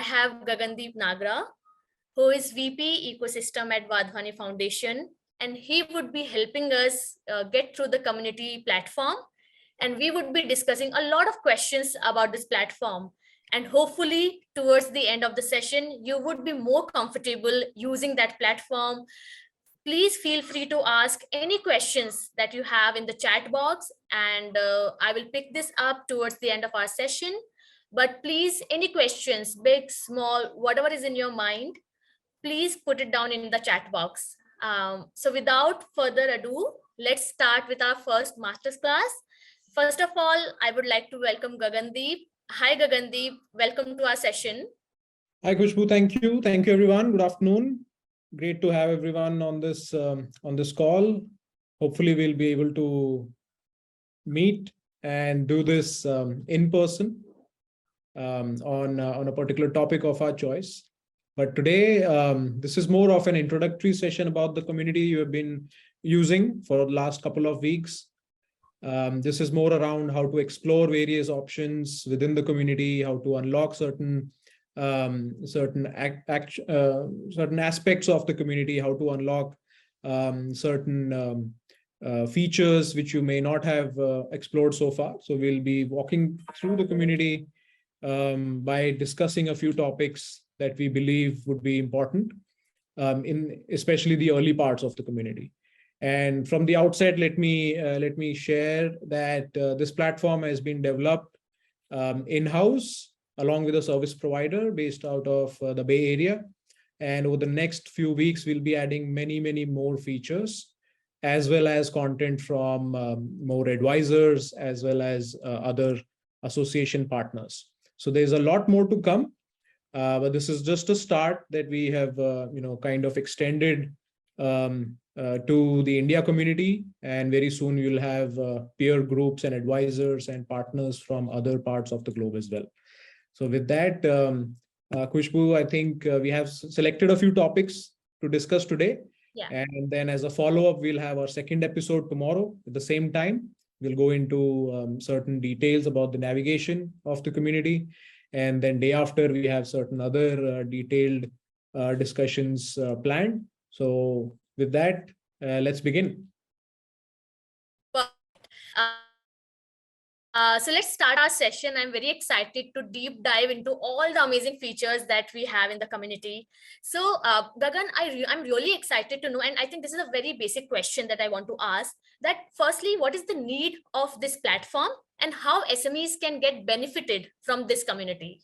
have Gagandeep Nagra, who is VP Ecosystem at Wadhwani Foundation, and he would be helping us get through the community platform. And we would be discussing a lot of questions about this platform. And hopefully, towards the end of the session, you would be more comfortable using that platform. Please feel free to ask any questions that you have in the chat box, and I will pick this up towards the end of our session. But please, any questions, big, small, whatever is in your mind, please put it down in the chat box. So without further ado, let's start with our first master's class. First of all, I would like to welcome Gagandeep. Hi, Gagandeep. Welcome to our session. Hi, Khushbu. Thank you. Thank you, everyone. Good afternoon. Great to have everyone on this call. Hopefully, we'll be able to meet and do this in person on a particular topic of our choice. But today, this is more of an introductory session about the community you have been using for the last couple of weeks. This is more around how to explore various options within the community, how to unlock certain aspects of the community, how to unlock certain features which you may not have explored so far. So we'll be walking through the community by discussing a few topics that we believe would be important in especially the early parts of the community. And from the outset, let me share that this platform has been developed in-house along with a service provider based out of the Bay Area. And over the next few weeks, we'll be adding many more features, as well as content from more advisors, as well as other association partners. So there's a lot more to come, but this is just a start that we have kind of extended to the India community, and very soon you'll have peer groups and advisors and partners from other parts of the globe as well. So with that, Khushbu, I think we have selected a few topics to discuss today. Yeah. And then as a follow-up, we'll have our second episode tomorrow at the same time. We'll go into certain details about the navigation of the community. And then day after, we have certain other detailed discussions planned. So with that, let's begin. So let's start our session. I'm very excited to deep dive into all the amazing features that we have in the community. So Gagan, I'm really excited to know, and I think this is a very basic question that I want to ask, that firstly, what is the need of this platform and how SMEs can get benefited from this community?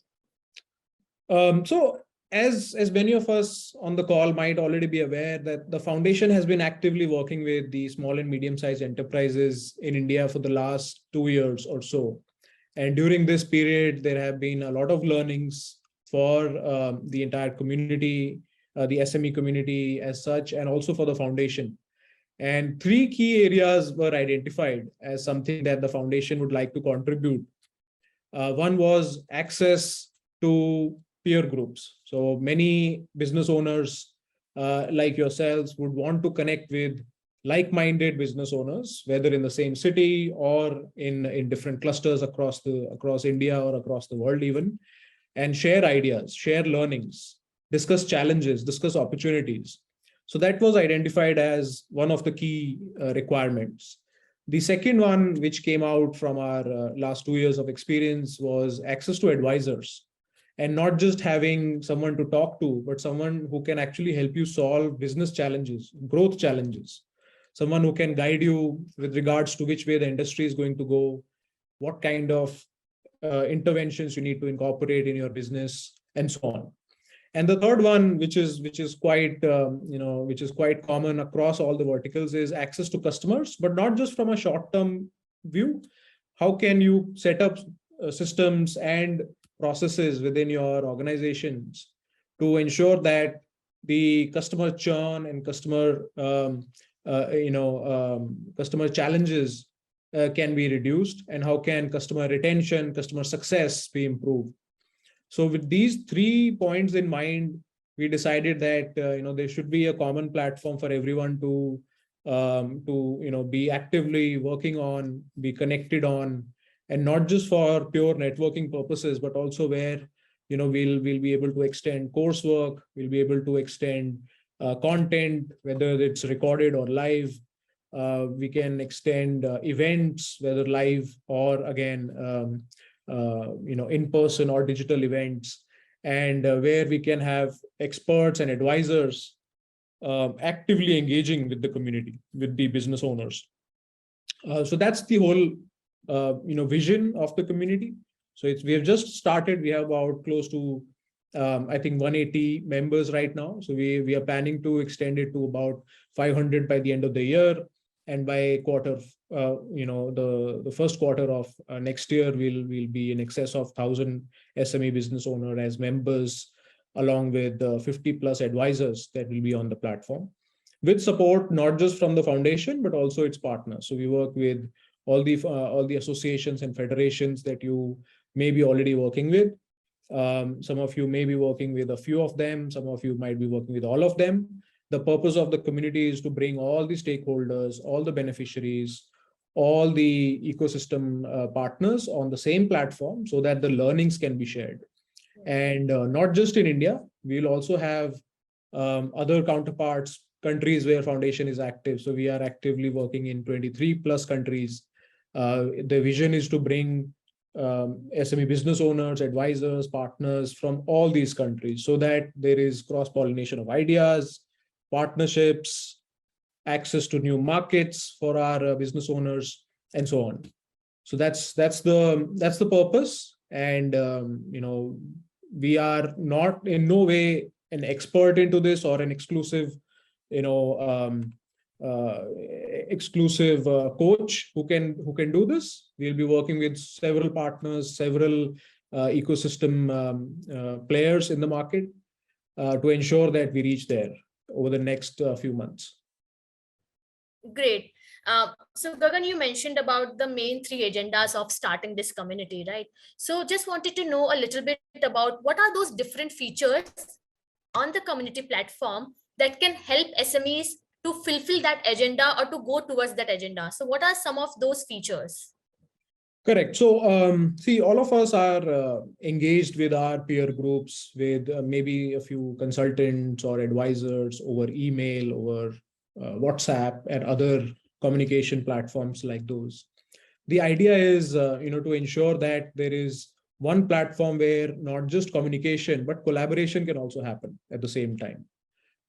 So as many of us on the call might already be aware, that the foundation has been actively working with the small and medium-sized enterprises in India for the last 2 years or so. And during this period, there have been a lot of learnings for the entire community, the SME community as such, and also for the foundation. And 3 key areas were identified as something that the foundation would like to contribute. One was access to peer groups. So many business owners like yourselves would want to connect with like-minded business owners, whether in the same city or in different clusters across India or across the world even, and share ideas, share learnings, discuss challenges, discuss opportunities. So that was identified as one of the key requirements. The second one, which came out from our last 2 years of experience, was access to advisors. And not just having someone to talk to, but someone who can actually help you solve business challenges, growth challenges, someone who can guide you with regards to which way the industry is going to go, what kind of interventions you need to incorporate in your business, and so on. And the third one, which is quite common across all the verticals, is access to customers, but not just from a short-term view. How can you set up systems and processes within your organizations to ensure that the customer churn and customer challenges can be reduced, and how can customer retention, customer success be improved? So with these 3 points in mind, we decided that there should be a common platform for everyone to be actively working on, be connected on, and not just for pure networking purposes, but also where we'll be able to extend coursework, we'll be able to extend content, whether it's recorded or live. We can extend events, whether live or again, in person or digital events, and where we can have experts and advisors actively engaging with the community, with the business owners. So that's the whole, vision of the community. So we have just started. We have about close to, I think 180 members right now. So we are planning to extend it to about 500 by the end of the year, and by quarter, the first quarter of next year, we'll be in excess of 1,000 SME business owner as members, along with 50 plus advisors that will be on the platform, with support not just from the foundation but also its partners. So we work with all the associations and federations that you may be already working with. Some of you may be working with a few of them. Some of you might be working with all of them. The purpose of the community is to bring all the stakeholders, all the beneficiaries, all the ecosystem partners on the same platform, so that the learnings can be shared. And not just in India, we'll also have other counterparts, countries where foundation is active. So we are actively working in 23 plus countries. The vision is to bring SME business owners, advisors, partners from all these countries, so that there is cross-pollination of ideas, partnerships, access to new markets for our business owners, and so on. So that's the purpose. And we are not in no way an expert into this or an exclusive coach who can do this. We'll be working with several partners, several ecosystem players in the market to ensure that we reach there over the next few months. Great. So Gagan, you mentioned about the main 3 agendas of starting this community, right? So just wanted to know a little bit about what are those different features on the community platform that can help SMEs to fulfill that agenda or to go towards that agenda. So what are some of those features? Correct. So see, all of us are engaged with our peer groups, with maybe a few consultants or advisors over email, over WhatsApp and other communication platforms like those. The idea is, to ensure that there is one platform where not just communication, but collaboration can also happen at the same time.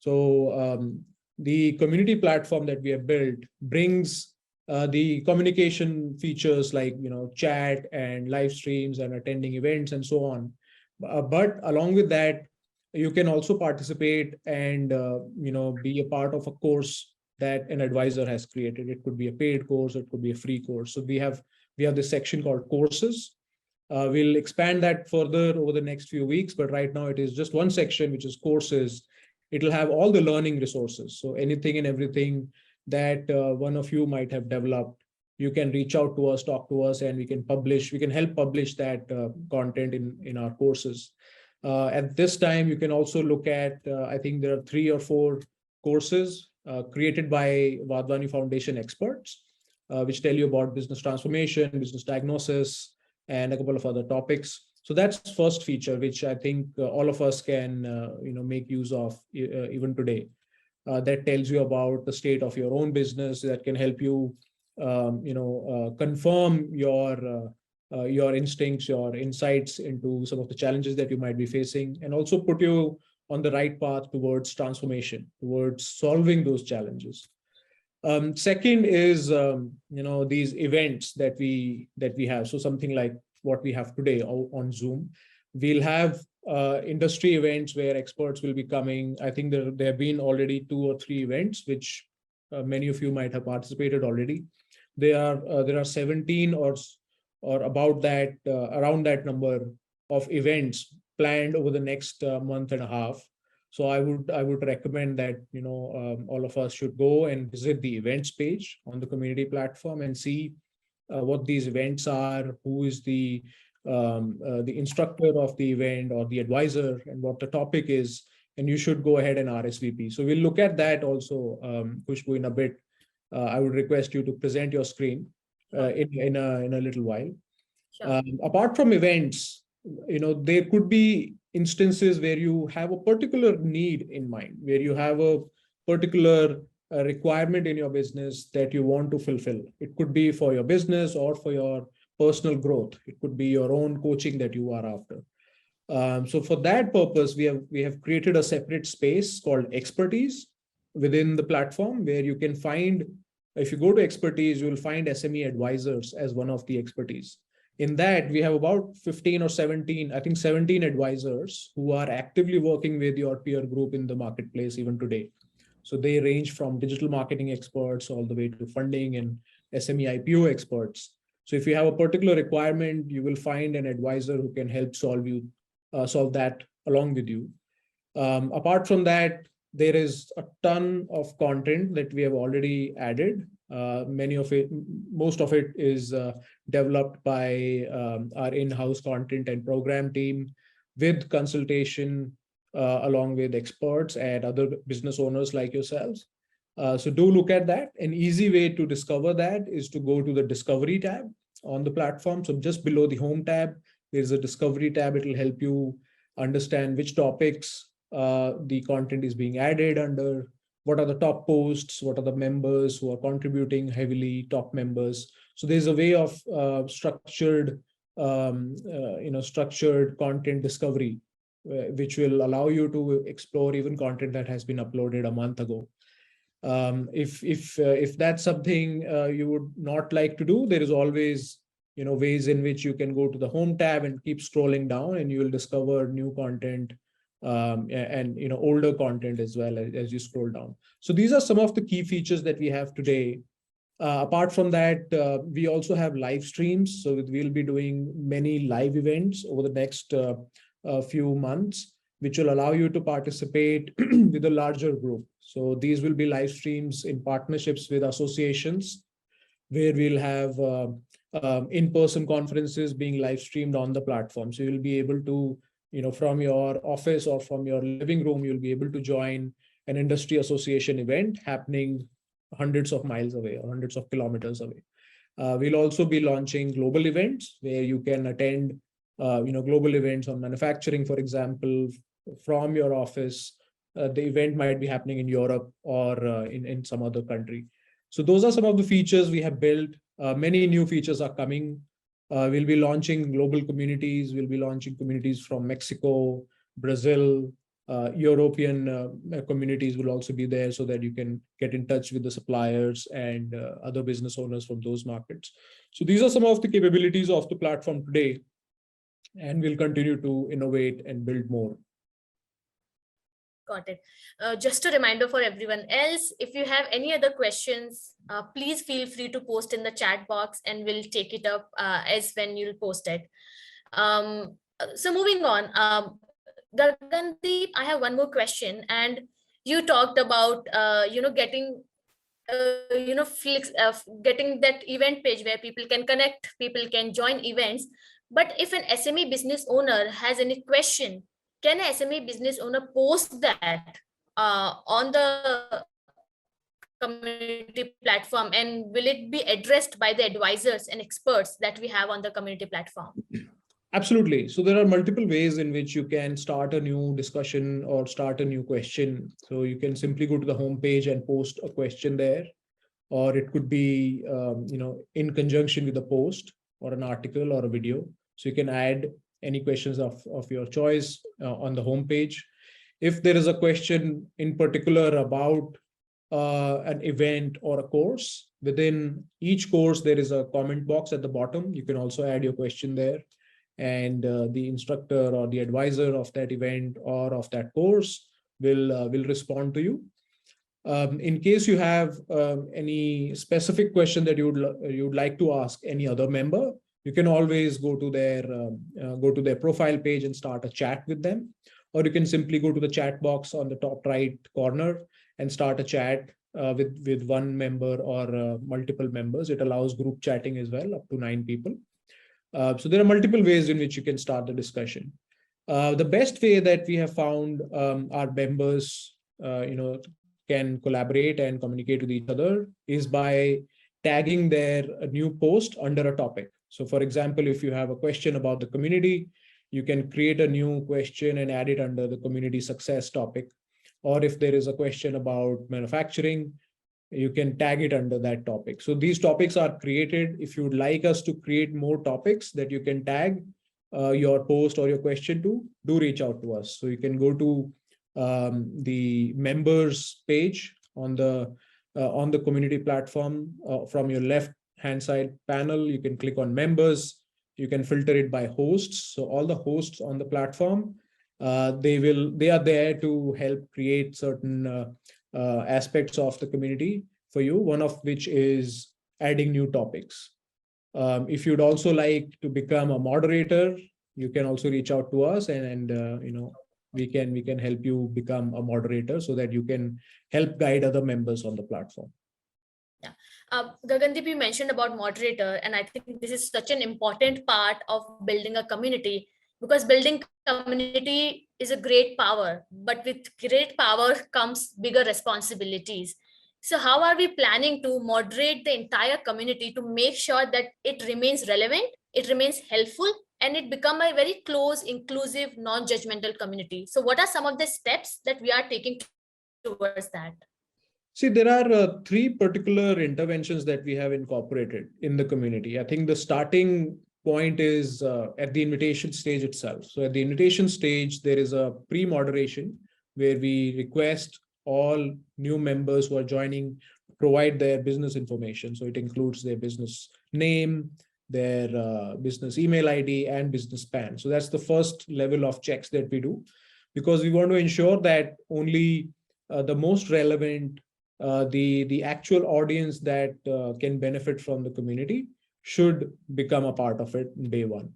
So the community platform that we have built brings the communication features like, chat and live streams and attending events and so on. But along with that, you can also participate and, be a part of a course that an advisor has created. It could be a paid course, it could be a free course. So we have this section called courses. We'll expand that further over the next few weeks, but right now it is just one section, which is courses. It'll have all the learning resources. So anything and everything that one of you might have developed, you can reach out to us, talk to us, and we can help publish that content in our courses. At this time, you can also look at, I think there are 3 or 4 courses created by Wadhwani Foundation experts, which tell you about business transformation, business diagnosis, and a couple of other topics. So that's first feature, which I think all of us can, make use of even today. That tells you about the state of your own business, that can help you, confirm your instincts, your insights into some of the challenges that you might be facing, and also put you on the right path towards transformation, towards solving those challenges. Second is, these events that we have. So something like what we have today on Zoom. We'll have industry events where experts will be coming. I think there have been already 2 or 3 events, which many of you might have participated already. There are 17 or about that, around that number of events planned over the next month and a half. So I would recommend that, all of us should go and visit the events page on the community platform and see what these events are, who is the instructor of the event or the advisor, and what the topic is. And you should go ahead and RSVP. So we'll look at that also, Khushbu, in a bit. I would request you to present your screen in a little while. Sure. Apart from events, there could be instances where you have a particular need in mind, where you have a particular requirement in your business that you want to fulfill. It could be for your business or for your personal growth. It could be your own coaching that you are after. So for that purpose, we have created a separate space called expertise within the platform, where you can find, if you go to expertise, you will find SME advisors as one of the expertise. In that, we have about 15 or 17, I think 17 advisors who are actively working with your peer group in the marketplace even today. So they range from digital marketing experts all the way to funding and SME IPO experts. So if you have a particular requirement, you will find an advisor who can help solve that along with you. Apart from that, there is a ton of content that we have already added. Most of it is developed by our in-house content and program team, with consultation along with experts and other business owners like yourselves. So do look at that. An easy way to discover that is to go to the Discovery tab on the platform. So just below the Home tab, there's a Discovery tab. It will help you understand which topics the content is being added under, what are the top posts, what are the members who are contributing heavily, top members. So there's a way of structured content discovery, which will allow you to explore even content that has been uploaded a month ago. If that's something you would not like to do, there is always ways in which you can go to the Home tab and keep scrolling down, and you will discover new content and older content as well as you scroll down. So these are some of the key features that we have today. Apart from that, we also have live streams. So we'll be doing many live events over the next few months, which will allow you to participate with a larger group. So these will be live streams in partnerships with associations, where we'll have in-person conferences being live streamed on the platform. So you'll be able to, from your office or from your living room, you'll be able to join an industry association event happening hundreds of miles away or hundreds of kilometers away. We'll also be launching global events where you can attend, global events on manufacturing, for example, from your office. The event might be happening in Europe or in some other country. So those are some of the features we have built. Many new features are coming. We'll be launching global communities. We'll be launching communities from Mexico, Brazil, European communities will also be there, so that you can get in touch with the suppliers and other business owners from those markets. So these are some of the capabilities of the platform today, and we'll continue to innovate and build more. Got it. Just a reminder for everyone else, if you have any other questions, please feel free to post in the chat box, and we'll take it up as when you'll post it. So moving on, Gagandeep, I have one more question. And you talked about, getting, getting that event page where people can connect, people can join events. But if an SME business owner has any question, can an SME business owner post that on the community platform, and will it be addressed by the advisors and experts that we have on the community platform? Absolutely. So there are multiple ways in which you can start a new discussion or start a new question. So you can simply go to the homepage and post a question there, or it could be, in conjunction with a post or an article or a video. So you can add any questions of your choice on the homepage. If there is a question in particular about an event or a course, within each course, there is a comment box at the bottom. You can also add your question there, and the instructor or the advisor of that event or of that course will respond to you. In case you have any specific question that you would like to ask any other member, you can always go to their profile page and start a chat with them, or you can simply go to the chat box on the top right corner and start a chat with one member or multiple members. It allows group chatting as well, up to 9 people. So there are multiple ways in which you can start the discussion. The best way that we have found our members, can collaborate and communicate with each other is by tagging their new post under a topic. So for example, if you have a question about the community, you can create a new question and add it under the community success topic. Or if there is a question about manufacturing, you can tag it under that topic. So these topics are created. If you would like us to create more topics that you can tag your post or your question to, do reach out to us. So you can go to the members page on the community platform. From your left hand side panel, you can click on members. You can filter it by hosts. So all the hosts on the platform, they are there to help create certain aspects of the community for you, one of which is adding new topics. If you'd also like to become a moderator, you can also reach out to us, and we can help you become a moderator so that you can help guide other members on the platform. Yeah. Gagandeep, you mentioned about moderator, and I think this is such an important part of building a community, because building community is a great power, but with great power comes bigger responsibilities. So how are we planning to moderate the entire community to make sure that it remains relevant, it remains helpful, and it become a very close, inclusive, non-judgmental community? So what are some of the steps that we are taking towards that? See, there are three particular interventions that we have incorporated in the community. I think the starting point is at the invitation stage itself. So at the invitation stage, there is a pre-moderation where we request all new members who are joining provide their business information. So it includes their business name, their business email ID, and business PAN. So that's the first level of checks that we do, because we want to ensure that only the most relevant, the actual audience that can benefit from the community should become a part of it in day one.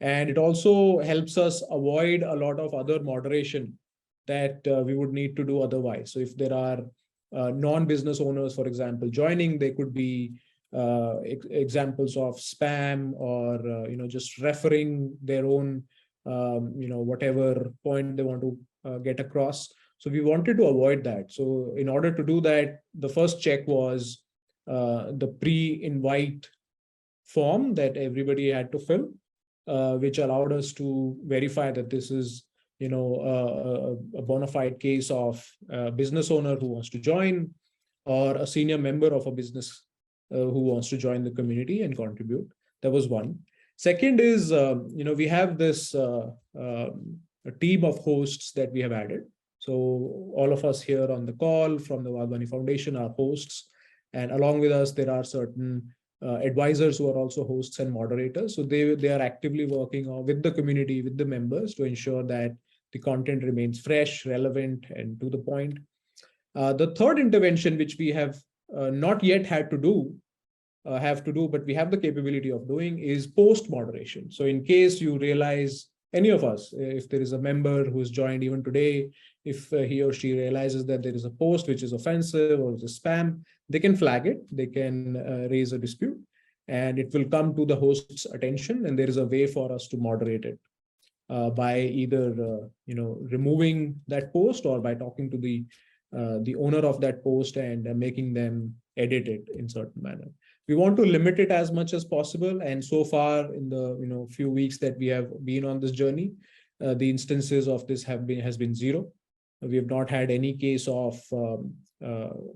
And it also helps us avoid a lot of other moderation that we would need to do otherwise. So if there are non-business owners, for example, joining, there could be examples of spam or just referring their own whatever point they want to get across. So we wanted to avoid that. So in order to do that, the first check was the pre-invite form that everybody had to fill, which allowed us to verify that this is a bona fide case of a business owner who wants to join, or a senior member of a business who wants to join the community and contribute. That was one. Second is, we have this a team of hosts that we have added. So all of us here on the call from the Wadhwani Foundation are hosts, and along with us, there are certain advisors who are also hosts and moderators. So they are actively working with the community, with the members, to ensure that the content remains fresh, relevant, and to the point. The third intervention, which we have not yet had to do, but we have the capability of doing, is post moderation. So in case you realize, any of us, if there is a member who's joined even today, if he or she realizes that there is a post which is offensive or is spam, they can flag it, they can raise a dispute, and it will come to the host's attention, and there is a way for us to moderate it by either removing that post, or by talking to the owner of that post and making them edit it in certain manner. We want to limit it as much as possible, and so far in the few weeks that we have been on this journey, the instances of this has been zero. We have not had any case of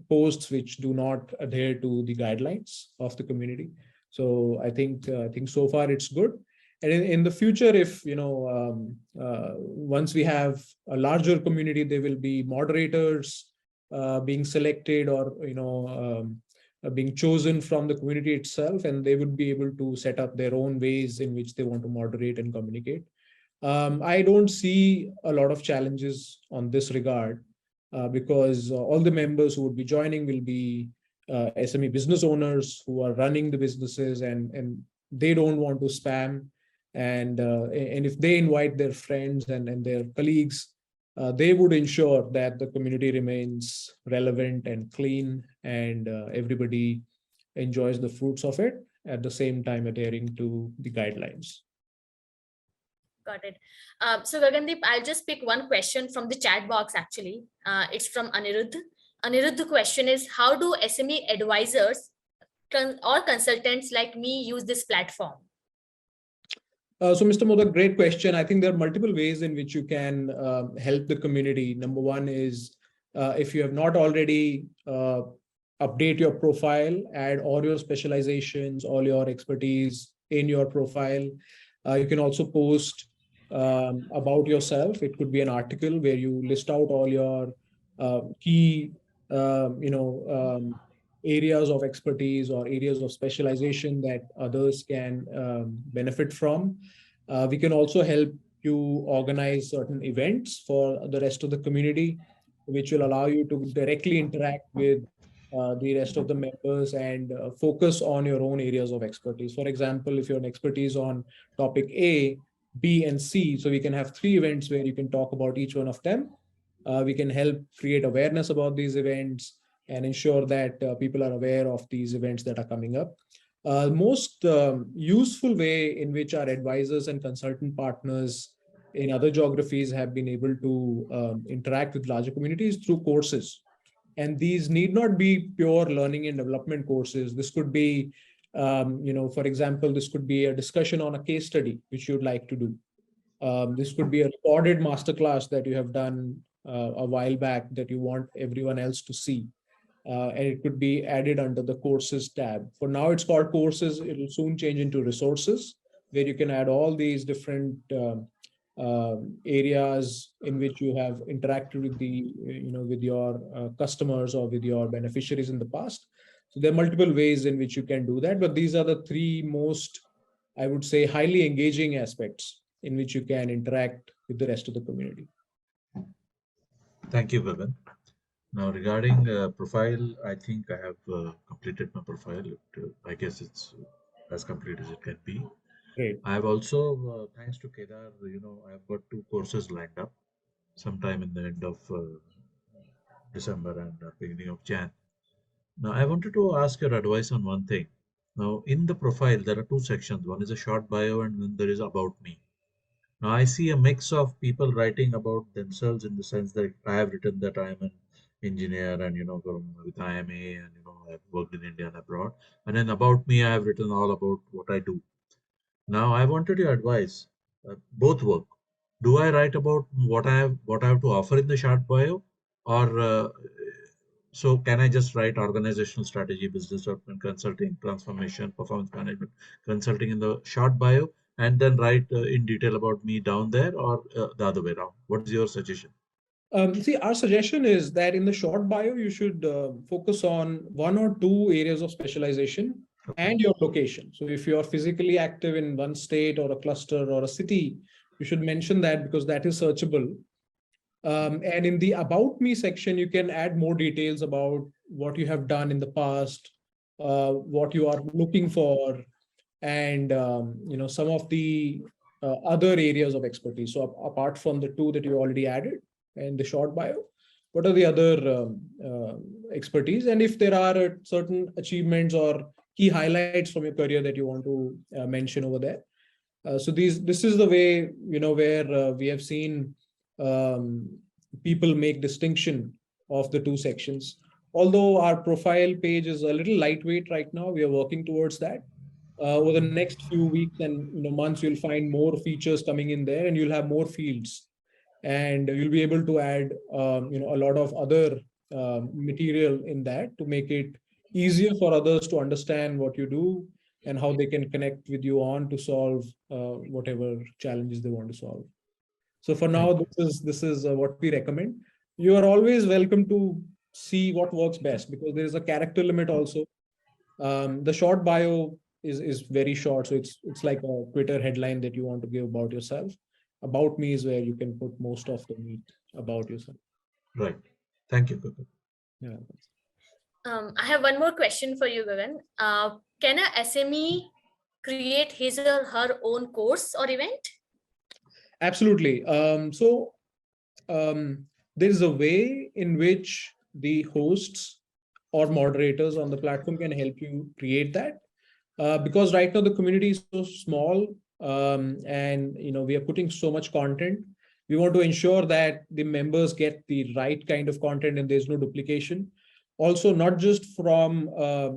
posts which do not adhere to the guidelines of the community. So I think so far it's good. And in the future, if once we have a larger community, there will be moderators being selected, or being chosen from the community itself, and they would be able to set up their own ways in which they want to moderate and communicate. I don't see a lot of challenges on this regard, because all the members who would be joining will be SME business owners who are running the businesses, and they don't want to spam. And if they invite their friends and their colleagues, they would ensure that the community remains relevant and clean, and everybody enjoys the fruits of it, at the same time adhering to the guidelines. Got it. So Gagandeep, I'll just pick one question from the chat box actually. It's from Anirudh. Anirudh, the question is, how do SME advisors or consultants like me use this platform? So, Mr. Modak, great question. I think there are multiple ways in which you can help the community. Number one is if you have not already update your profile, add all your specializations, all your expertise in your profile. You can also post about yourself. It could be an article where you list out all your key, areas of expertise or areas of specialization that others can benefit from. We can also help you organize certain events for the rest of the community, which will allow you to directly interact with the rest of the members and focus on your own areas of expertise. For example, if you're an expertise on topic A, B, and C, so we can have 3 events where you can talk about each one of them. We can help create awareness about these events and ensure that people are aware of these events that are coming up. Most useful way in which our advisors and consultant partners in other geographies have been able to interact with larger communities through courses. And these need not be pure learning and development courses. This could be, for example, this could be a discussion on a case study, which you'd like to do. This could be a recorded masterclass that you have done a while back that you want everyone else to see. And it could be added under the courses tab. For now, it's called courses. It will soon change into resources, where you can add all these different areas in which you have interacted with with your customers or with your beneficiaries in the past. So there are multiple ways in which you can do that, but these are the 3 most, I would say, highly engaging aspects in which you can interact with the rest of the community. Thank you, Gagan. Now, regarding profile, I think I have completed my profile. I guess it's as complete as it can be. Great. I have also, thanks to Kedar, I've got 2 courses lined up sometime in the end of December and beginning of Jan. Now, I wanted to ask your advice on one thing. Now, in the profile, there are 2 sections. One is a short bio, and then there is about me. Now, I see a mix of people writing about themselves in the sense that I have written that I am an engineer and, from with IMA and, I've worked in India and abroad. And then about me, I have written all about what I do. Now, I wanted your advice. Both work. Do I write about what I have to offer in the short bio, or so can I just write organizational strategy, business development consulting, transformation, performance management consulting in the short bio, and then write in detail about me down there, or the other way around? What is your suggestion? See, our suggestion is that in the short bio, you should focus on 1 or 2 areas of specialization and your location. So if you are physically active in one state or a cluster or a city, you should mention that because that is searchable. And in the about me section, you can add more details about what you have done in the past, what you are looking for, and some of the other areas of expertise. So apart from the 2 that you already added in the short bio, what are the other expertise? And if there are certain achievements or key highlights from your career that you want to mention over there. So this is the way, where we have seen people make distinction of the 2 sections. Although our profile page is a little lightweight right now, we are working towards that. Over the next few weeks and months, you'll find more features coming in there, and you'll have more fields, and you'll be able to add a lot of other material in that to make it easier for others to understand what you do and how they can connect with you on to solve whatever challenges they want to solve. So for now, this is what we recommend. You are always welcome to see what works best, because there is a character limit also. The short bio is very short, so it's like a Twitter headline that you want to give about yourself. About me is where you can put most of the meat about yourself. Right. Thank you, Gagan. Yeah. I have one more question for you, Gagan. Can a SME create his or her own course or event? Absolutely. There is a way in which the hosts or moderators on the platform can help you create that. Because right now the community is so small, and we are putting so much content. We want to ensure that the members get the right kind of content and there's no duplication. Also, not just from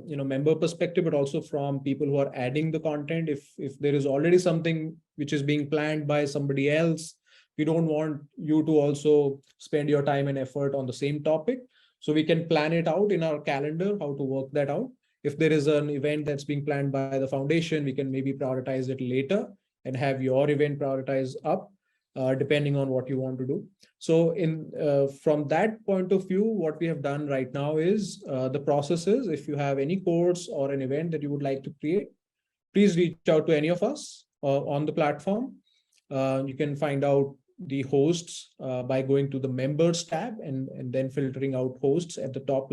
member perspective, but also from people who are adding the content. If there is already something which is being planned by somebody else. We don't want you to also spend your time and effort on the same topic. So we can plan it out in our calendar, how to work that out. If there is an event that's being planned by the foundation, we can maybe prioritize it later and have your event prioritized up, depending on what you want to do. So from that point of view, what we have done right now is the process is, if you have any course or an event that you would like to create, please reach out to any of us on the platform. You can find out the hosts by going to the members tab and then filtering out hosts. At the top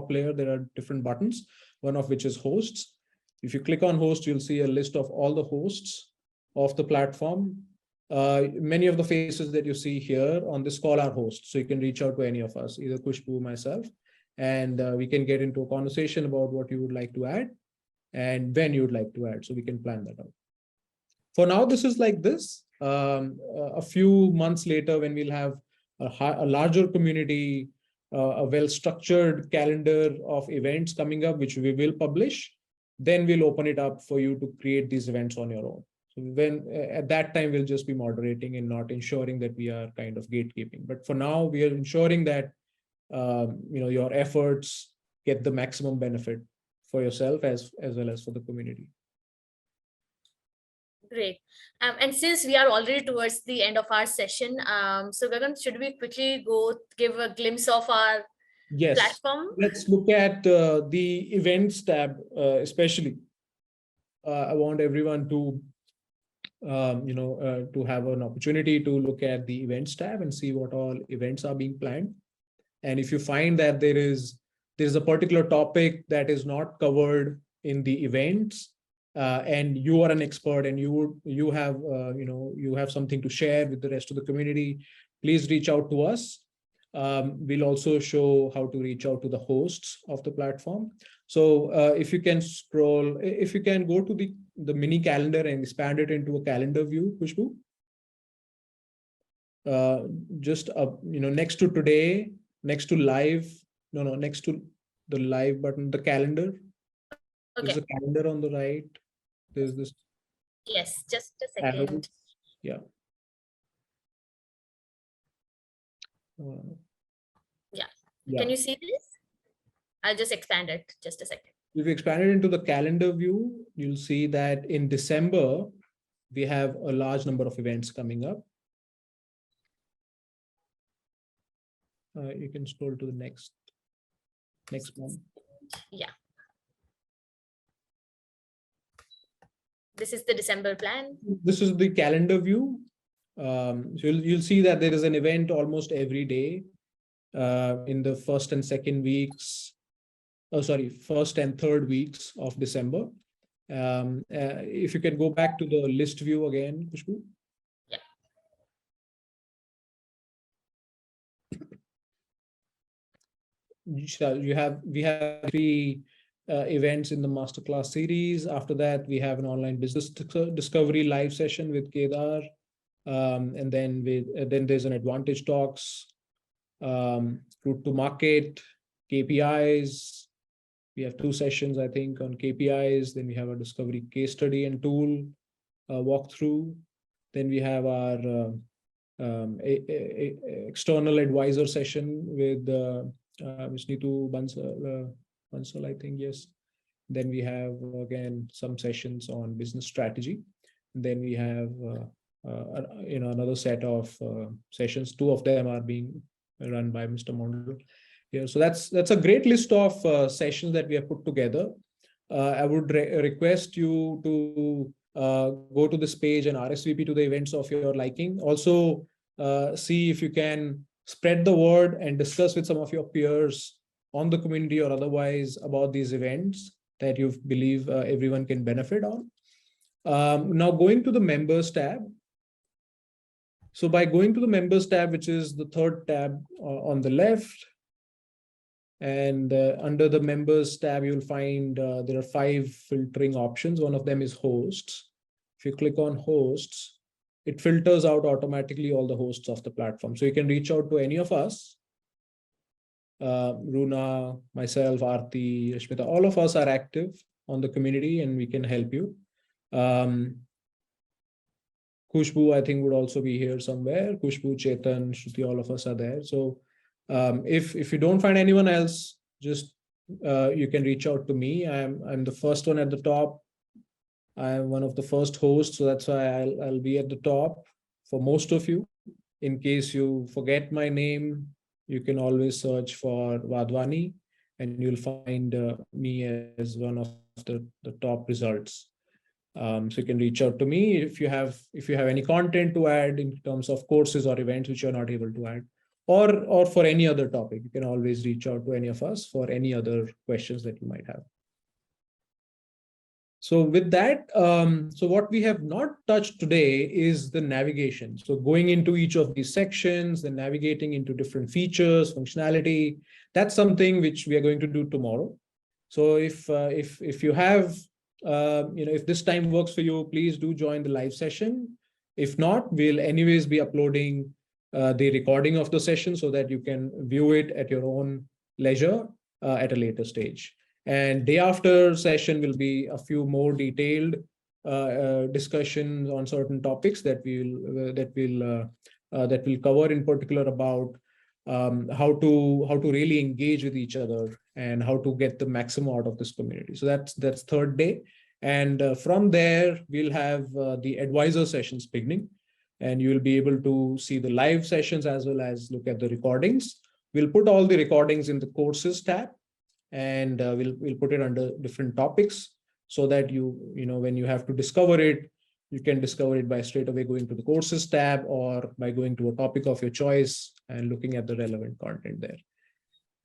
layer, there are different buttons, one of which is hosts. If you click on host, you'll see a list of all the hosts of the platform. Many of the faces that you see here on this call are hosts. So you can reach out to any of us, either Kushbu, myself, and we can get into a conversation about what you would like to add and when you would like to add. So we can plan that out. For now, this is like this. A few months later, when we'll have a larger community, a well-structured calendar of events coming up, which we will publish, then we'll open it up for you to create these events on your own. So when at that time, we'll just be moderating and not ensuring that we are kind of gatekeeping. But for now, we are ensuring that your efforts get the maximum benefit for yourself as well as for the community. Great. And since we are already towards the end of our session, so Gagan, should we quickly go give a glimpse of our platform? Let's look at the events tab, especially. I want everyone to, to have an opportunity to look at the events tab and see what all events are being planned. And if you find that there is a particular topic that is not covered in the events, and you are an expert and you have something to share with the rest of the community, please reach out to us. We'll also show how to reach out to the hosts of the platform. So if you can go to the mini calendar and expand it into a calendar view, Khushbu. Just next to today, next to live, next to the live button, the calendar. Okay. There's a calendar on the right. There's this. Yes, just a second. Arrow. Yeah. Yeah. Can you see this? I'll just expand it. Just a second. If you expand it into the calendar view, you'll see that in December, we have a large number of events coming up. You can scroll to the next one. Yeah. This is the December plan. This is the calendar view. So you'll see that there is an event almost every day in the first and third weeks of December. If you can go back to the list view again, Khushbu. Yeah. We have 3 events in the masterclass series. After that, we have an online business discovery live session with Kedar, and then there's an Advantage Talks, route to market, KPIs. We have 2 sessions, I think, on KPIs. Then we have a discovery case study and tool walkthrough. Then we have our external advisor session with Ms. Neetu Bansal, I think, yes. Then we have, again, some sessions on business strategy. And then we have another set of sessions. 2 of them are being run by Mr. Mondal here. So that's a great list of sessions that we have put together. I would request you to go to this page and RSVP to the events of your liking. Also, see if you can spread the word and discuss with some of your peers on the community or otherwise about these events that you believe everyone can benefit on. Now going to the members tab. So by going to the members tab, which is the 3rd tab on the left, and under the members tab, you'll find there are 5 filtering options. One of them is hosts. If you click on hosts, it filters out automatically all the hosts of the platform. So you can reach out to any of us. Runa, myself, Aarti, Rashmita, all of us are active on the community and we can help you. Khushbu, I think, would also be here somewhere. Khushbu, Chetan, Shruti, all of us are there. So if you don't find anyone else, just you can reach out to me. I'm the first one at the top. I am one of the first hosts, so that's why I'll be at the top for most of you. In case you forget my name, you can always search for Wadhwani, and you'll find me as one of the top results. So you can reach out to me if you have any content to add in terms of courses or events which you're not able to add, or for any other topic. You can always reach out to any of us for any other questions that you might have. So with that, so what we have not touched today is the navigation. So going into each of these sections, then navigating into different features, functionality, that's something which we are going to do tomorrow. So if you have, if this time works for you, please do join the live session. If not, we'll anyways be uploading the recording of the session so that you can view it at your own leisure at a later stage. And day after session will be a few more detailed discussions on certain topics that we'll cover, in particular about how to really engage with each other and how to get the maximum out of this community. So that's third day, and from there we'll have the advisor sessions beginning, and you will be able to see the live sessions as well as look at the recordings. We'll put all the recordings in the courses tab, and we'll put it under different topics so that when you have to discover it, you can discover it by straight away going to the courses tab or by going to a topic of your choice and looking at the relevant content there.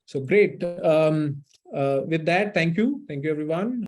So great. With that, thank you everyone.